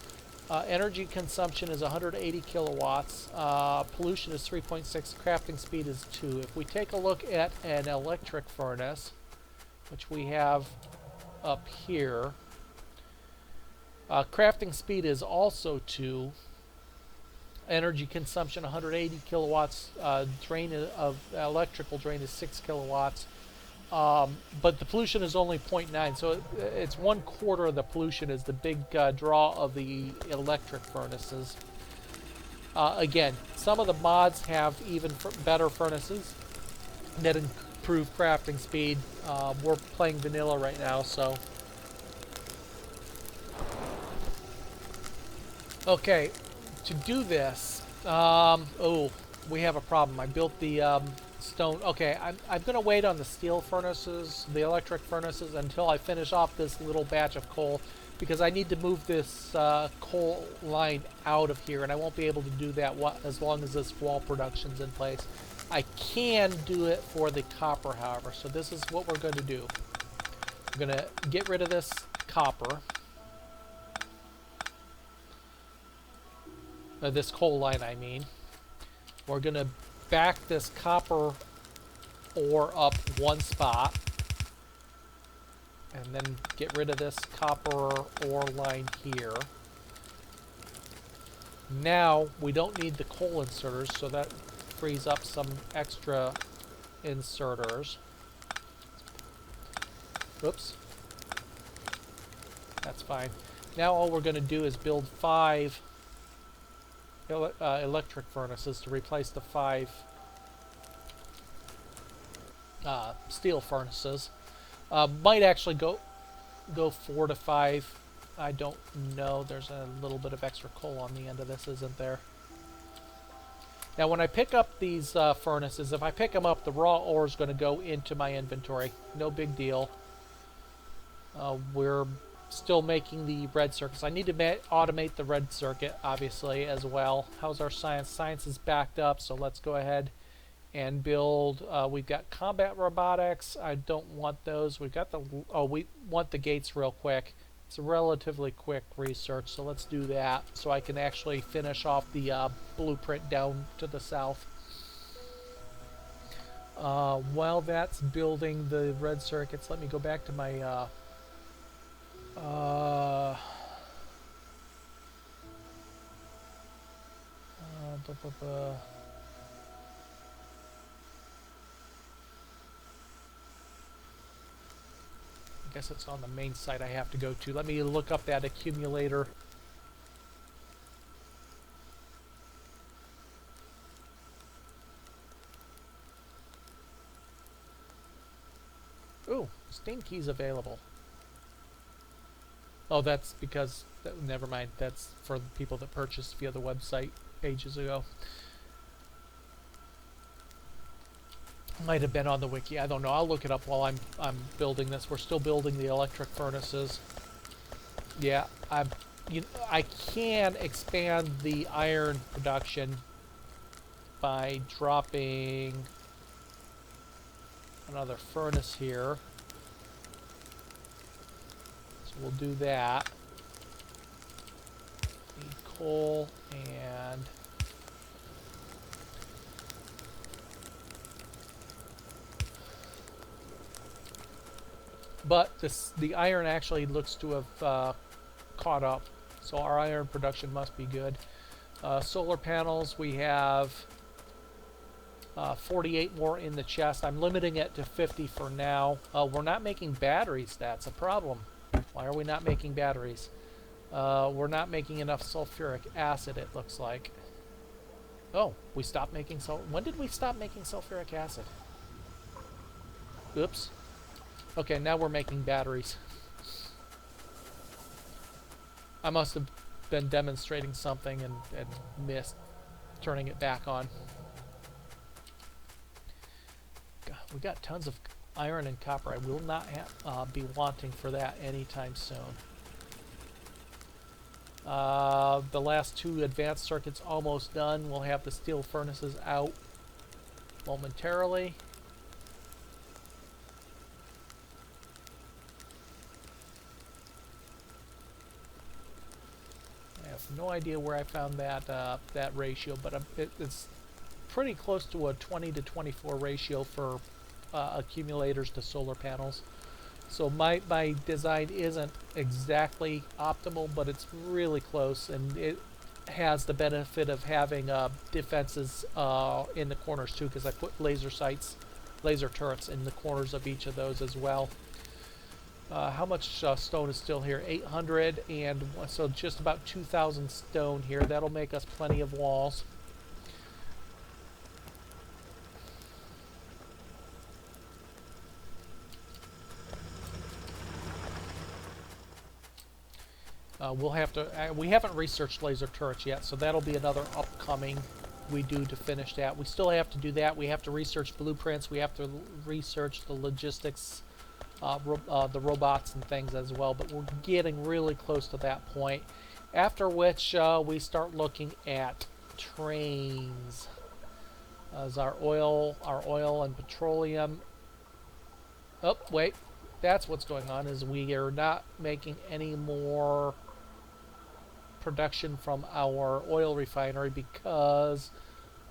energy consumption is 180 kilowatts, pollution is 3.6, crafting speed is 2. If we take a look at an electric furnace, which we have up here, crafting speed is also 2. Energy consumption 180 kilowatts, drain of electrical drain is 6 kilowatts. But the pollution is only 0.9, so it's 1/4 of the pollution is the big draw of the electric furnaces. Again, some of the mods have even better furnaces that improve crafting speed. We're playing vanilla right now, so... Okay, to do this, oh, we have a problem. I built the stone. Okay, I'm going to wait on the steel furnaces, the electric furnaces, until I finish off this little batch of coal, because I need to move this coal line out of here, and I won't be able to do that as long as this wall production's in place. I can do it for the copper, however, so this is what we're going to do. We're going to get rid of this copper. This coal line, I mean. We're going to back this copper ore up one spot. And then get rid of this copper ore line here. Now, we don't need the coal inserters, so that frees up some extra inserters. Oops. That's fine. Now all we're going to do is build 5 electric furnaces to replace the 5 steel furnaces. Might actually go 4 to 5. I don't know. There's a little bit of extra coal on the end of this, isn't there? Now, when I pick up these furnaces, if I pick them up, the raw ore is going to go into my inventory. No big deal. We're still making the red circuits. I need to automate the red circuit, obviously, as well. How's our science? Science is backed up, so let's go ahead and build. We've got combat robotics. I don't want those. We've got the... Oh, we want the gates real quick. It's a relatively quick research, so let's do that so I can actually finish off the blueprint down to the south. While that's building the red circuits, let me go back to my I guess it's on the main site I have to go to. Let me look up that accumulator. Ooh, Steam keys available. Oh, that's because... never mind. That's for the people that purchased via the website ages ago. Might have been on the wiki. I don't know. I'll look it up while I'm building this. We're still building the electric furnaces. Yeah, I can expand the iron production by dropping another furnace here. So we'll do that. Need coal and... But the iron actually looks to have caught up, so our iron production must be good. Solar panels, we have 48 more in the chest. I'm limiting it to 50 for now. We're not making batteries. That's a problem. Why are we not making batteries? We're not making enough sulfuric acid, it looks like. Oh, we stopped making when did we stop making sulfuric acid? Oops. Okay, now we're making batteries. I must have been demonstrating something and missed turning it back on. God, we got tons of iron and copper. I will not be wanting for that anytime soon. The last 2 advanced circuits almost done. We'll have the steel furnaces out momentarily. No idea where I found that that ratio, but it's pretty close to a 20 to 24 ratio for accumulators to solar panels. So my design isn't exactly optimal, but it's really close, and it has the benefit of having defenses in the corners too, because I put laser turrets in the corners of each of those as well. How much stone is still here? 800, and so just about 2,000 stone here. That'll make us plenty of walls. We'll have to... we haven't researched laser turrets yet, so that'll be another upcoming we do to finish that. We still have to do that. We have to research blueprints. We have to research the logistics, the robots and things as well. But we're getting really close to that point. After which we start looking at trains. As our oil and petroleum. Oh, wait. That's what's going on, is we are not making any more production from our oil refinery because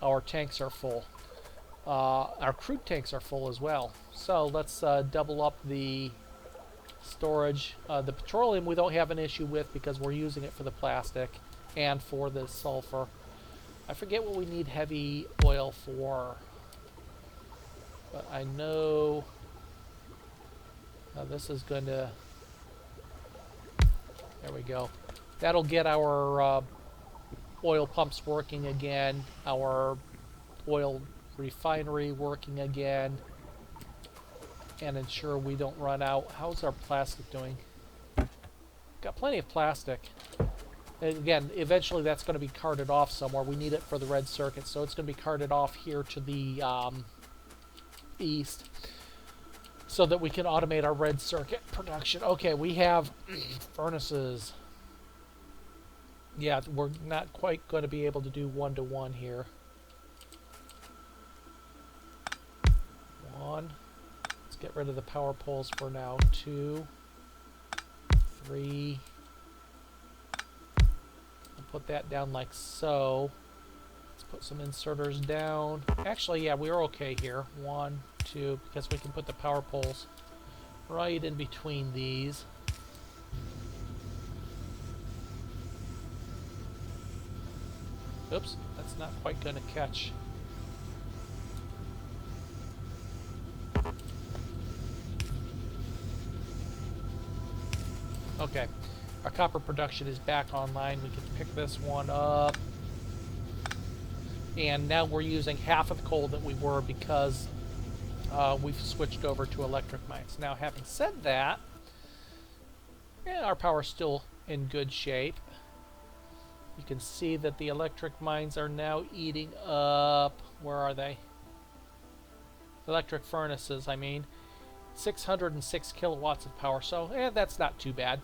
our tanks are full. Our crude tanks are full as well. So let's double up the storage. The petroleum we don't have an issue with because we're using it for the plastic and for the sulfur. I forget what we need heavy oil for, but I know this is going to, there we go. That'll get our oil pumps working again, our oil refinery working again, and ensure we don't run out. How's our plastic doing? Got plenty of plastic. And again, eventually that's going to be carted off somewhere. We need it for the red circuit, so it's going to be carted off here to the east so that we can automate our red circuit production. Okay, we have furnaces. Yeah, we're not quite going to be able to do one-to-one here. 1. Let's get rid of the power poles for now. 2, 3. I'll put that down like so. Let's put some inserters down. Actually, yeah, we're okay here. 1, 2, because we can put the power poles right in between these. Oops, that's not quite going to catch. Okay, our copper production is back online. We can pick this one up. And now we're using half of the coal that we were because we've switched over to electric mines. Now, having said that, yeah, our power's still in good shape. You can see that the electric mines are now eating up, where are they? Electric furnaces, I mean. 606 kilowatts of power, so that's not too bad.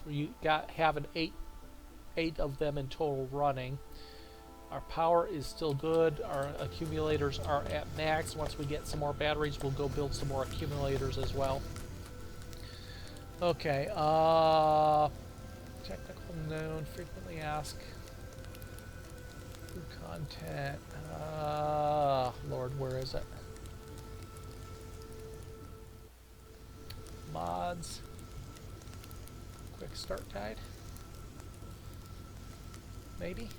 You have eight of them in total running. Our power is still good. Our accumulators are at max. Once we get some more batteries, we'll go build some more accumulators as well. Okay, technical known, frequently asked. Food content. Lord, where is it? Mods. Quick start guide. Maybe?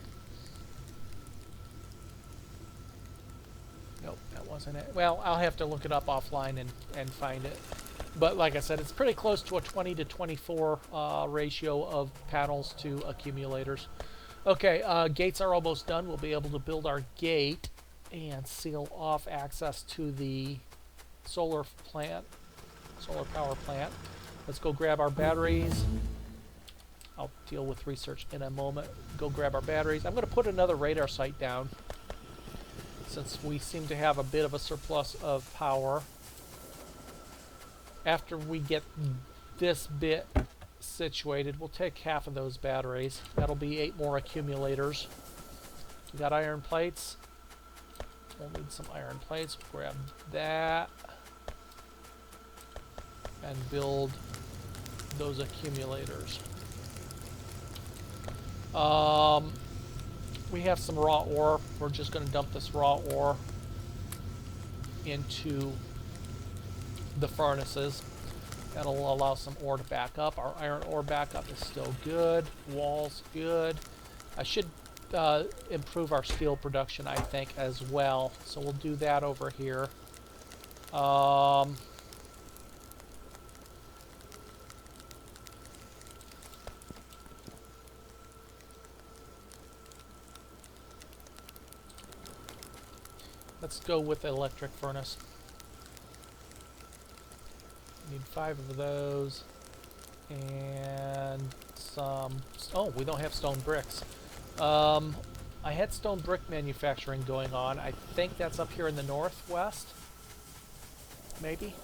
Nope, that wasn't it. Well, I'll have to look it up offline and find it. But like I said, it's pretty close to a 20 to 24 ratio of panels to accumulators. Okay, gates are almost done. We'll be able to build our gate and seal off access to the solar power plant. Let's go grab our batteries. I'll deal with research in a moment. Go grab our batteries. I'm going to put another radar site down since we seem to have a bit of a surplus of power. After we get this bit situated, we'll take half of those batteries. That'll be 8 more accumulators. We got iron plates. We'll need some iron plates. We'll grab that and build those accumulators. We have some raw ore. We're just going to dump this raw ore into the furnaces. That'll allow some ore to back up. Our iron ore backup is still good. Walls good. I should improve our steel production, I think, as well. So we'll do that over here. Let's go with the electric furnace. Need 5 of those. And some... Oh, we don't have stone bricks. I had stone brick manufacturing going on. I think that's up here in the northwest. Maybe.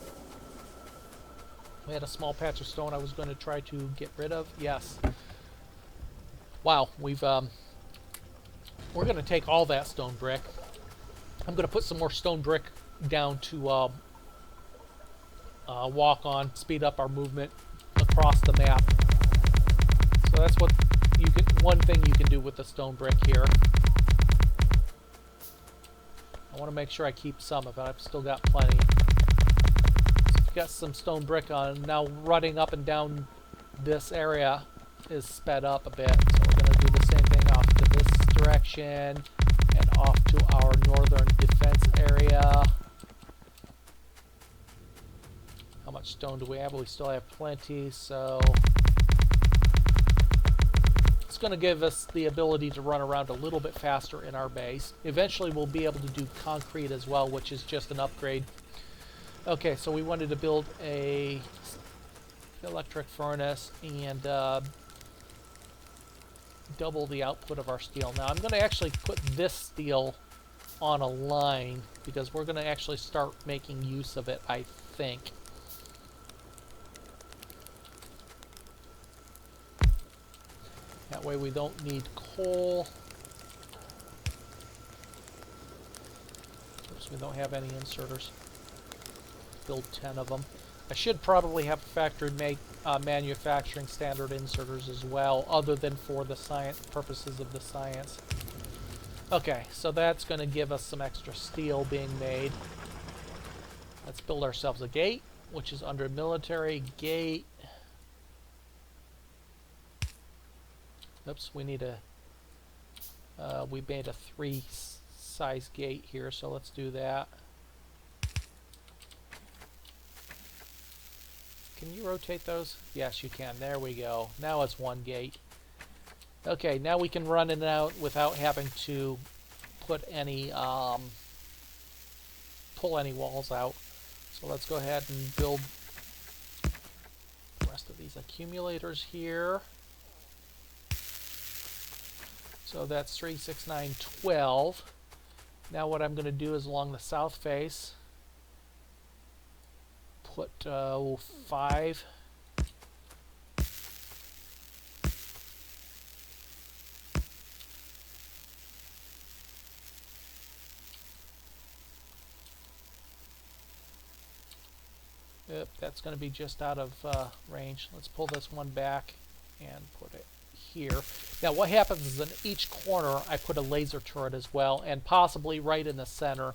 We had a small patch of stone I was going to try to get rid of. Yes. Wow, we're going to take all that stone brick. I'm going to put some more stone brick down to walk on, speed up our movement across the map. So that's what one thing you can do with the stone brick here. I want to make sure I keep some of it. I've still got plenty. So got some stone brick on. Now running up and down this area is sped up a bit. So we're going to do the same thing off to this direction and off to our northern defense area. How much stone do we have? We still have plenty, so it's going to give us the ability to run around a little bit faster in our base. Eventually we'll be able to do concrete as well, which is just an upgrade. Okay, so we wanted to build a electric furnace and double the output of our steel. Now I'm going to actually put this steel on a line because we're going to actually start making use of it, I think. That way we don't need coal. Oops, we don't have any inserters. Build 10 of them. I should probably have factory manufacturing standard inserters as well, other than for the purposes of the science. Okay, so that's going to give us some extra steel being made. Let's build ourselves a gate, which is under military gate. Oops, we need a, we made a 3 size gate here, so let's do that. Can you rotate those? Yes, you can. There we go. Now it's 1 gate. Okay, now we can run in and out without having to put any, pull any walls out. So let's go ahead and build the rest of these accumulators here. So that's 3, 6, 9, 12. Now what I'm going to do is along the south face, put 5. Yep, that's going to be just out of range. Let's pull this one back and put it here. Now what happens is in each corner I put a laser turret as well, and possibly right in the center.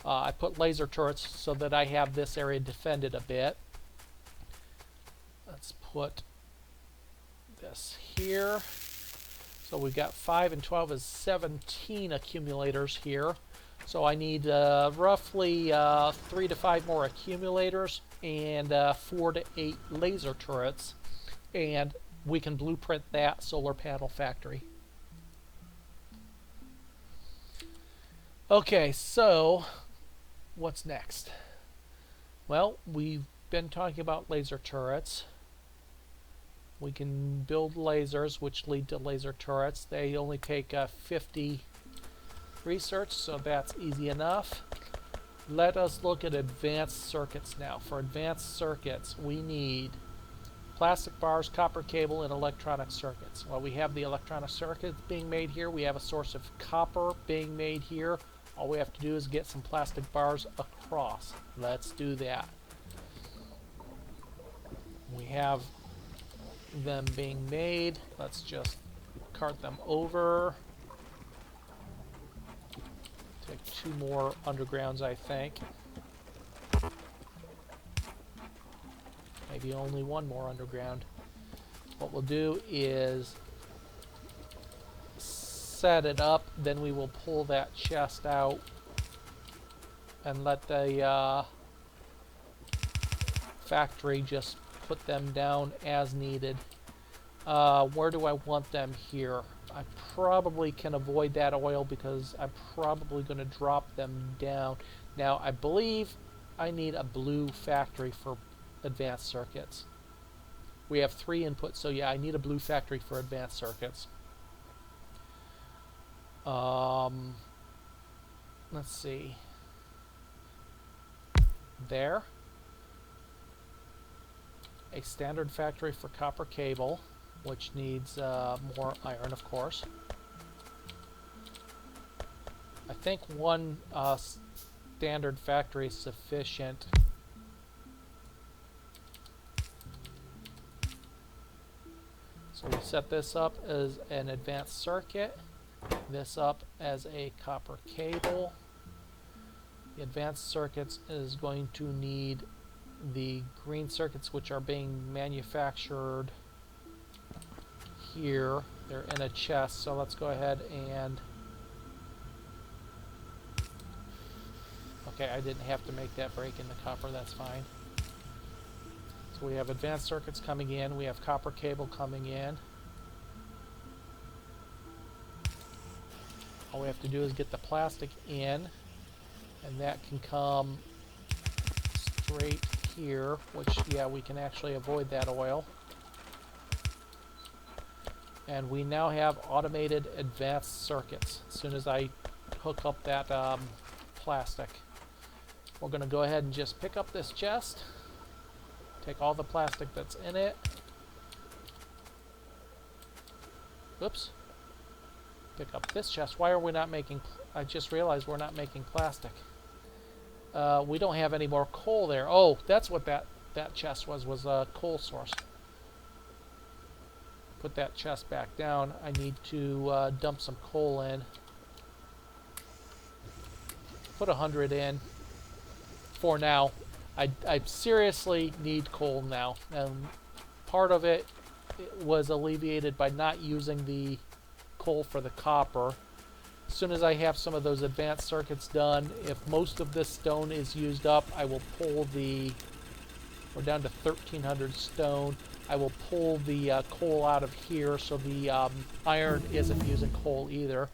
I put laser turrets so that I have this area defended a bit. Let's put this here. So we've got 5 and 12 is 17 accumulators here. So I need roughly 3 to 5 more accumulators and 4 to 8 laser turrets. And we can blueprint that solar panel factory. Okay, so what's next? Well, we've been talking about laser turrets. We can build lasers, which lead to laser turrets. They only take 50 research, so that's easy enough. Let us look at advanced circuits now. For advanced circuits, we need plastic bars, copper cable, and electronic circuits. Well, we have the electronic circuits being made here. We have a source of copper being made here. All we have to do is get some plastic bars across. Let's do that. We have them being made. Let's just cart them over. Take 2 more undergrounds, I think. Maybe only 1 more underground. What we'll do is set it up, then we will pull that chest out and let the factory just put them down as needed. Where do I want them here? I probably can avoid that oil because I'm probably going to drop them down. Now, I believe I need a blue factory for advanced circuits. We have 3 inputs, so yeah, I need a blue factory for advanced circuits. Let's see. There. A standard factory for copper cable, which needs more iron, of course. I think one standard factory is sufficient. So we set this up as an advanced circuit, this up as a copper cable. The advanced circuits is going to need the green circuits, which are being manufactured here. They're in a chest, so let's go ahead and... Okay, I didn't have to make that break in the copper, that's fine. So we have advanced circuits coming in, we have copper cable coming in. All we have to do is get the plastic in, and that can come straight here, which, yeah, we can actually avoid that oil. And we now have automated advanced circuits as soon as I hook up that plastic. We're going to go ahead and just pick up this chest, take all the plastic that's in it. Oops. Pick up this chest. Why are we not making... I just realized we're not making plastic. We don't have any more coal there. Oh, that's what that chest was a coal source. Put that chest back down. I need to dump some coal in. Put 100 in for now. I seriously need coal now. Part of it was alleviated by not using the coal for the copper. As soon as I have some of those advanced circuits done, if most of this stone is used up, I will pull the... We're down to 1,300 stone. I will pull the coal out of here so the iron isn't using coal either.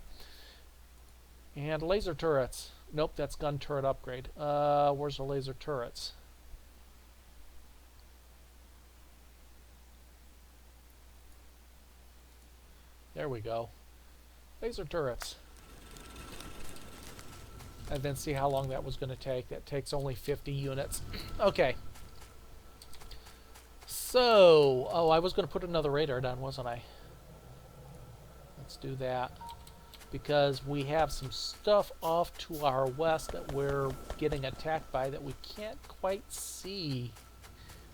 And laser turrets. Nope, that's gun turret upgrade. Where's the laser turrets? There we go. Laser turrets. And then see how long that was going to take. That takes only 50 units. Okay. So, oh, I was going to put another radar down, wasn't I? Let's do that. Because we have some stuff off to our west that we're getting attacked by that we can't quite see.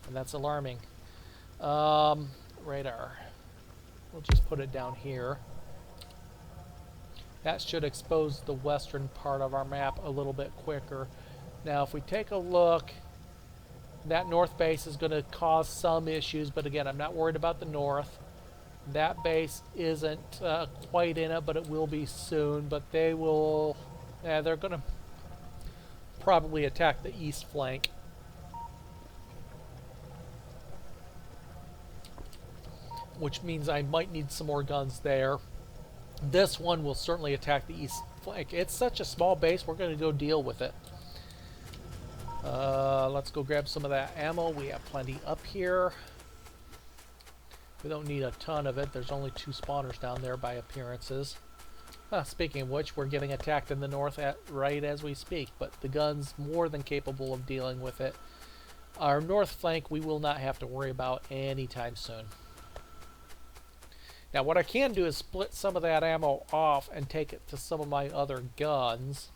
And that's alarming. Radar. We'll just put it down here. That should expose the western part of our map a little bit quicker. Now, if we take a look, that north base is going to cause some issues, but again, I'm not worried about the north. That base isn't quite in it, but it will be soon. But they will... they're going to probably attack the east flank. Which means I might need some more guns there. This one will certainly attack the east flank. It's such a small base, we're going to go deal with it. Let's go grab some of that ammo. We have plenty up here. We don't need a ton of it. There's only 2 spawners down there by appearances. Speaking of which, we're getting attacked in the north right as we speak, but the gun's more than capable of dealing with it. Our north flank we will not have to worry about anytime soon. Now what I can do is split some of that ammo off and take it to some of my other guns.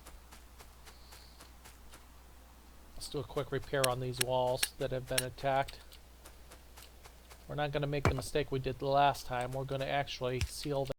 Let's do a quick repair on these walls that have been attacked. We're not going to make the mistake we did the last time. We're going to actually seal them.